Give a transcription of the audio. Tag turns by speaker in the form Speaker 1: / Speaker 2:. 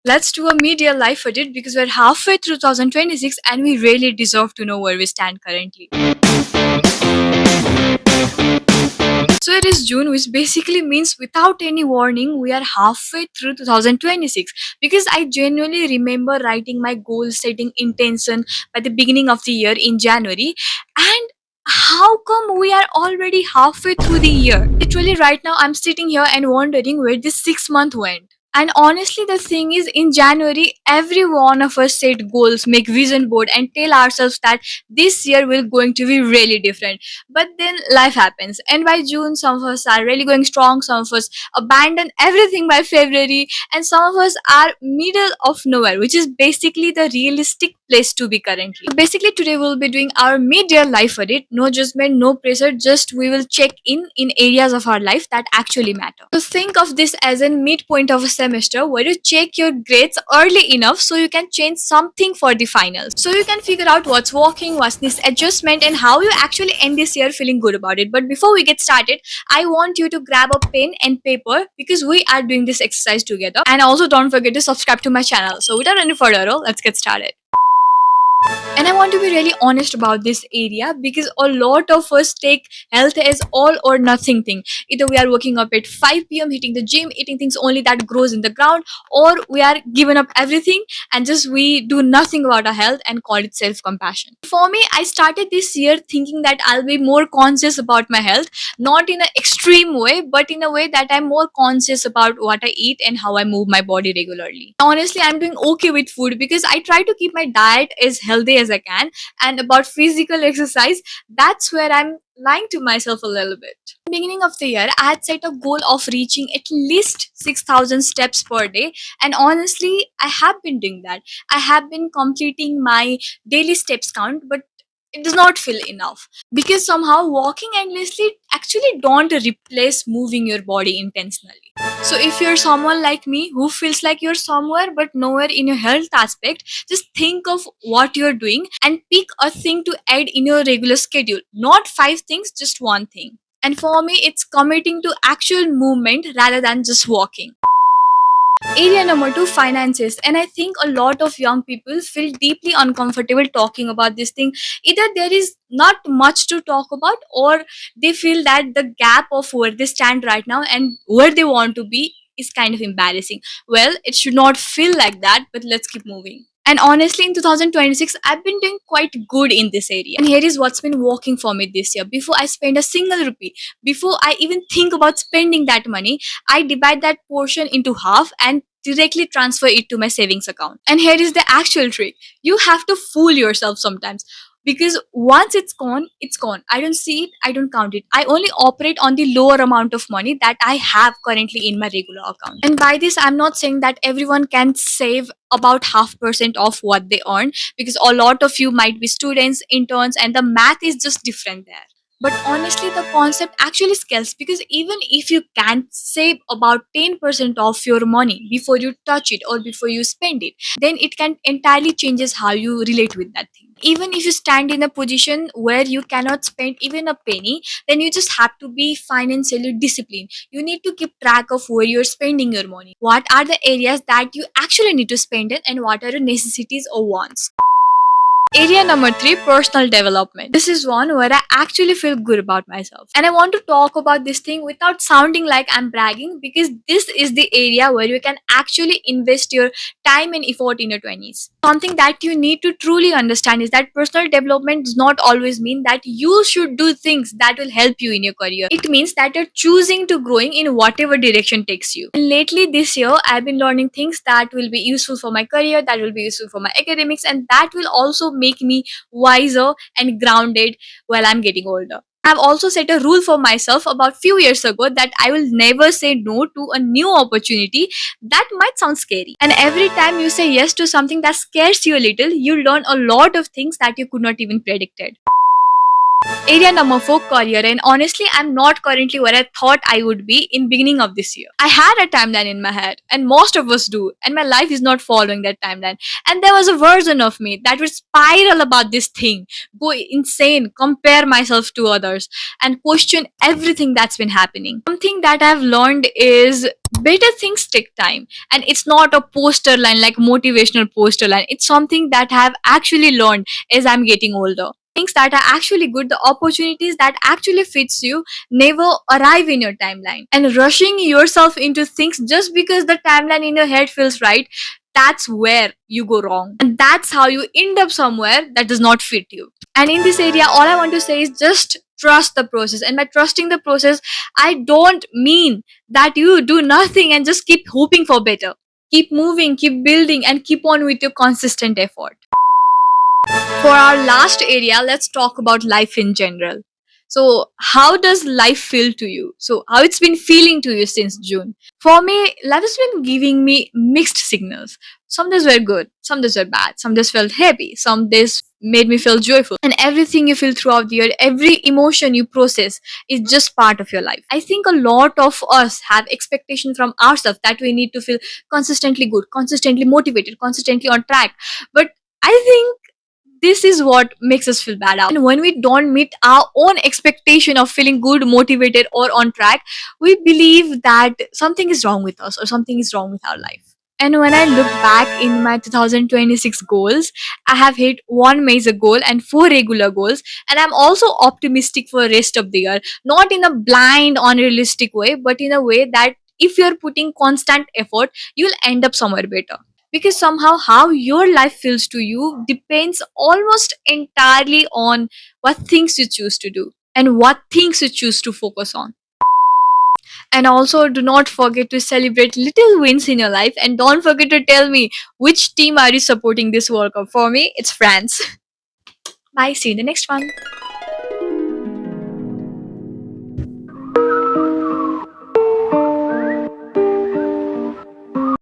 Speaker 1: Let's do a media life audit because we're halfway through 2026 and we really deserve to know where we stand currently. So it is June, which basically means without any warning, we are halfway through 2026. Because I genuinely remember writing my goal setting intention by the beginning of the year in January. And how come we are already halfway through the year? Literally, right now, I'm sitting here and wondering where this 6 month went. And honestly, the thing is, in January, every one of us set goals, make vision board, and tell ourselves that this year will going to be really different. But then life happens, and by June, some of us are really going strong, some of us abandon everything by February, and some of us are middle of nowhere, which is basically the realistic place to be currently. So basically, today we'll be doing our mid-year life audit. No judgment, no pressure, just we will check in areas of our life that actually matter. So think of this as a midpoint of a semester where you check your grades early enough so you can change something for the finals. So you can figure out what's working, what's this adjustment, and how you actually end this year feeling good about it. But before we get started, I want you to grab a pen and paper because we are doing this exercise together. And also don't forget to subscribe to my channel. So without any further ado, let's get started. And I want to be really honest about this area because a lot of us take health as all or nothing thing. Either we are waking up at 5 p.m., hitting the gym, eating things only that grows in the ground, or we are giving up everything and just we do nothing about our health and call it self-compassion. For me, I started this year thinking that I'll be more conscious about my health, not in an extreme way, but in a way that I'm more conscious about what I eat and how I move my body regularly. Honestly, I'm doing okay with food because I try to keep my diet as healthy as I can. And about physical exercise, that's where I'm lying to myself a little bit. Beginning of the year, I had set a goal of reaching at least 6,000 steps per day, and honestly, I have been doing that. I have been completing my daily steps count, but it does not feel enough because somehow walking endlessly actually don't replace moving your body intentionally. So if you're someone like me who feels like you're somewhere but nowhere in your health aspect, just think of what you're doing and pick a thing to add in your regular schedule. Not five things, just one thing. And for me, it's committing to actual movement rather than just walking. Area number two, finances. And I think a lot of young people feel deeply uncomfortable talking about this thing. Either there is not much to talk about, or they feel that the gap of where they stand right now and where they want to be is kind of embarrassing. Well, it should not feel like that, but let's keep moving. And honestly, in 2026, I've been doing quite good in this area. And here is what's been working for me this year. Before I spend a single rupee, before I even think about spending that money, I divide that portion into half and directly transfer it to my savings account. And here is the actual trick. You have to fool yourself sometimes because once it's gone, it's gone. I don't see it, I don't count it. I only operate on the lower amount of money that I have currently in my regular account. And by this, I'm not saying that everyone can save about half percent of what they earn because a lot of you might be students, interns, and the math is just different there. But honestly, the concept actually scales because even if you can save about 10% of your money before you touch it or before you spend it, then it can entirely changes how you relate with that thing. Even if you stand in a position where you cannot spend even a penny, then you just have to be financially disciplined. You need to keep track of where you're spending your money. What are the areas that you actually need to spend it and what are your necessities or wants? Area number three, personal development. This is one where I actually feel good about myself. And I want to talk about this thing without sounding like I'm bragging because this is the area where you can actually invest your time and effort in your 20s. Something that you need to truly understand is that personal development does not always mean that you should do things that will help you in your career. It means that you're choosing to growing in whatever direction takes you. And lately this year, I've been learning things that will be useful for my career, that will be useful for my academics, and that will also make me wiser and grounded while I'm getting older. I've also set a rule for myself about few years ago that I will never say no to a new opportunity that might sound scary. And every time you say yes to something that scares you a little, you learn a lot of things that you could not even predicted. Area number four, career. And honestly, I'm not currently where I thought I would be in beginning of this year. I had a timeline in my head, and most of us do, and my life is not following that timeline. And there was a version of me that would spiral about this thing, go insane, compare myself to others, and question everything that's been happening. Something that I've learned is Better things take time, and it's not a poster line like motivational poster line. It's something that I have actually learned as I'm getting older. Things that are actually good, the opportunities that actually fits you never arrive in your timeline. And rushing yourself into things just because the timeline in your head feels right, that's where you go wrong. And that's how you end up somewhere that does not fit you. And in this area, all I want to say is just trust the process. And by trusting the process, I don't mean that you do nothing and just keep hoping for better. Keep moving, keep building, and keep on with your consistent effort. For our last area, let's talk about life in general. So, how does life feel to you? So, how it's been feeling to you since June? For me, life has been giving me mixed signals. Some days were good, some days were bad, some days felt happy, some days made me feel joyful. And everything you feel throughout the year, every emotion you process is just part of your life. I think a lot of us have expectation from ourselves that we need to feel consistently good, consistently motivated, consistently on track. But I think this is what makes us feel bad. And when we don't meet our own expectation of feeling good, motivated, or on track, we believe that something is wrong with us or something is wrong with our life. And when I look back in my 2026 goals, I have hit one major goal and four regular goals. And I'm also optimistic for the rest of the year, not in a blind, unrealistic way, but in a way that if you're putting constant effort, you'll end up somewhere better. Because somehow how your life feels to you depends almost entirely on what things you choose to do and what things you choose to focus on. And also, do not forget to celebrate little wins in your life, and don't forget to tell me which team are you supporting this World Cup. For me, it's France. Bye, see you in the next one.